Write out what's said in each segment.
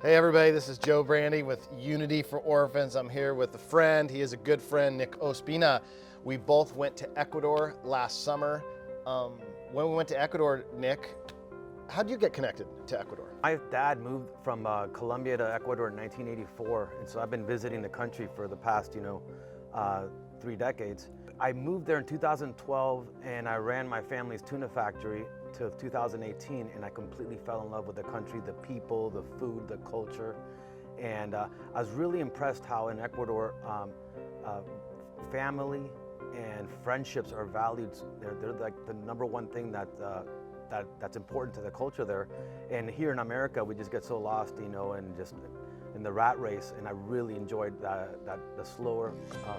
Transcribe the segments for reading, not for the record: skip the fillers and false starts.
Hey everybody, this is Joe Brandi with Unity for Orphans. I'm here with a friend. He is a good friend, Nick Ospina. We both went to Ecuador last summer. When we went to Ecuador, Nick, how did you get connected to Ecuador? My dad moved from Colombia to Ecuador in 1984, and so I've been visiting the country for the past, 3 decades. I moved there in 2012, and I ran my family's tuna factory till 2018, and I completely fell in love with the country, the people, the food, the culture, and I was really impressed how in Ecuador, family and friendships are valued. They're like the number one thing that's important to the culture there. And here in America, we just get so lost, and just in the rat race. And I really enjoyed the slower,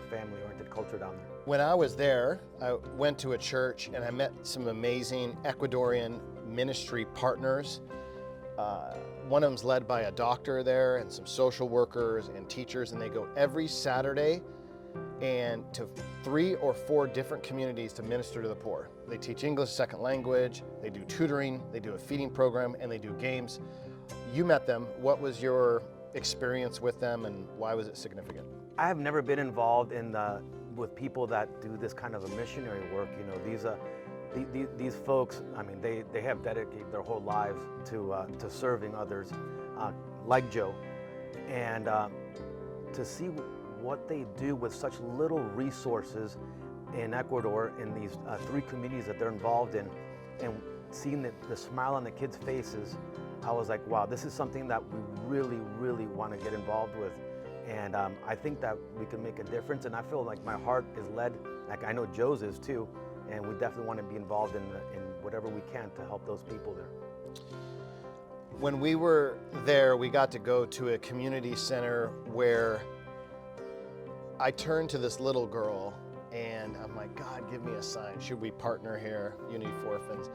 family-oriented culture down there. When I was there, I went to a church and I met some amazing Ecuadorian ministry partners. One of them's led by a doctor there and some social workers and teachers, and they go every Saturday and to 3 or 4 different communities to minister to the poor. They teach English second language, they do tutoring, they do a feeding program, and they do games. You met them. What was your experience with them, and why was it significant? I have never been involved with people that do this kind of a missionary work. These folks, I mean, they have dedicated their whole lives to serving others, like Joe, and to see what they do with such little resources in Ecuador in these 3 communities that they're involved in, and seeing the smile on the kids' faces, I was like, wow, this is something that we really, really want to get involved with. And I think that we can make a difference, and I feel like my heart is led, like I know Joe's is too, and we definitely want to be involved in whatever we can to help those people there. When we were there, we got to go to a community center where I turned to this little girl and I'm like, God, give me a sign. Should we partner here, Unity for Orphans?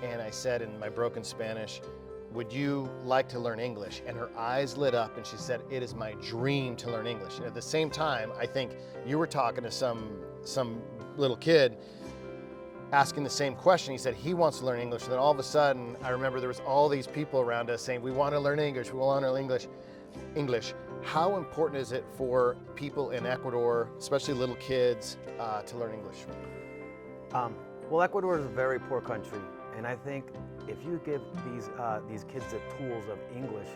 And I said in my broken Spanish, would you like to learn English? And her eyes lit up and she said, it is my dream to learn English. And at the same time, I think you were talking to some little kid asking the same question. He said he wants to learn English. And then all of a sudden, I remember there was all these people around us saying, we want to learn English, we want to learn English. How important is it for people in Ecuador, especially little kids, to learn English? Well, Ecuador is a very poor country, and I think if you give these kids the tools of English,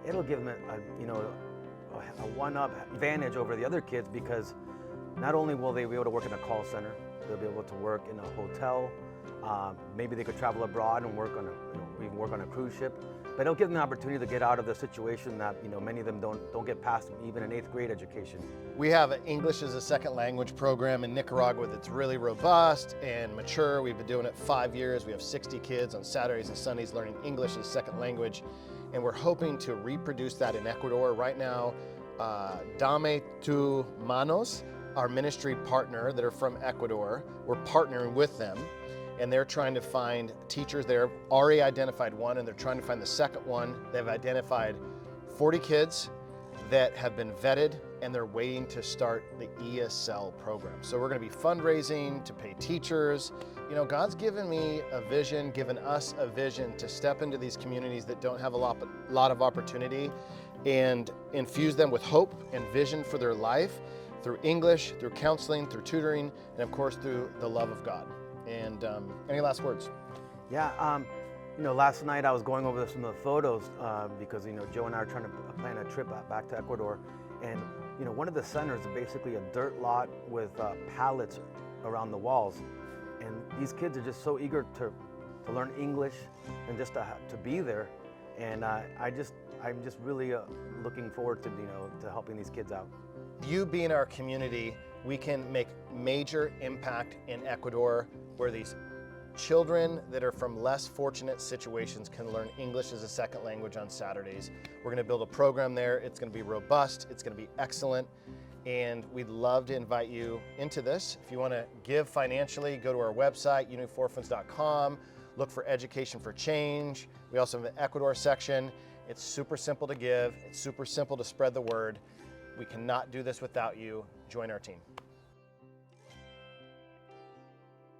it'll give them a one-up advantage over the other kids, because not only will they be able to work in a call center, they'll be able to work in a hotel. Maybe they could travel abroad and work on even work on a cruise ship. But it'll give them the opportunity to get out of the situation that many of them don't get past even an 8th grade education. We have an English as a second language program in Nicaragua that's really robust and mature. We've been doing it 5 years. We have 60 kids on Saturdays and Sundays learning English as a second language, and we're hoping to reproduce that in Ecuador. Right now, Dame Tu Manos, our ministry partner that are from Ecuador, we're partnering with them. And they're trying to find teachers. They've already identified one, and they're trying to find the second one. They've identified 40 kids that have been vetted, and they're waiting to start the ESL program. So we're gonna be fundraising to pay teachers. God's given me a vision, given us a vision to step into these communities that don't have a lot of opportunity and infuse them with hope and vision for their life through English, through counseling, through tutoring, and of course through the love of God. And any last words? Yeah, last night I was going over some of the photos because Joe and I are trying to plan a trip back to Ecuador, and one of the centers is basically a dirt lot with pallets around the walls, and these kids are just so eager to learn English and just to be there, and I'm just really looking forward to helping these kids out. You being our community, we can make major impact in Ecuador, where these children that are from less fortunate situations can learn English as a second language on Saturdays. We're gonna build a program there. It's gonna be robust, it's gonna be excellent, and we'd love to invite you into this. If you wanna give financially, go to our website, unity4orphans.com, look for Education for Change. We also have an Ecuador section. It's super simple to give, it's super simple to spread the word. We cannot do this without you. Join our team.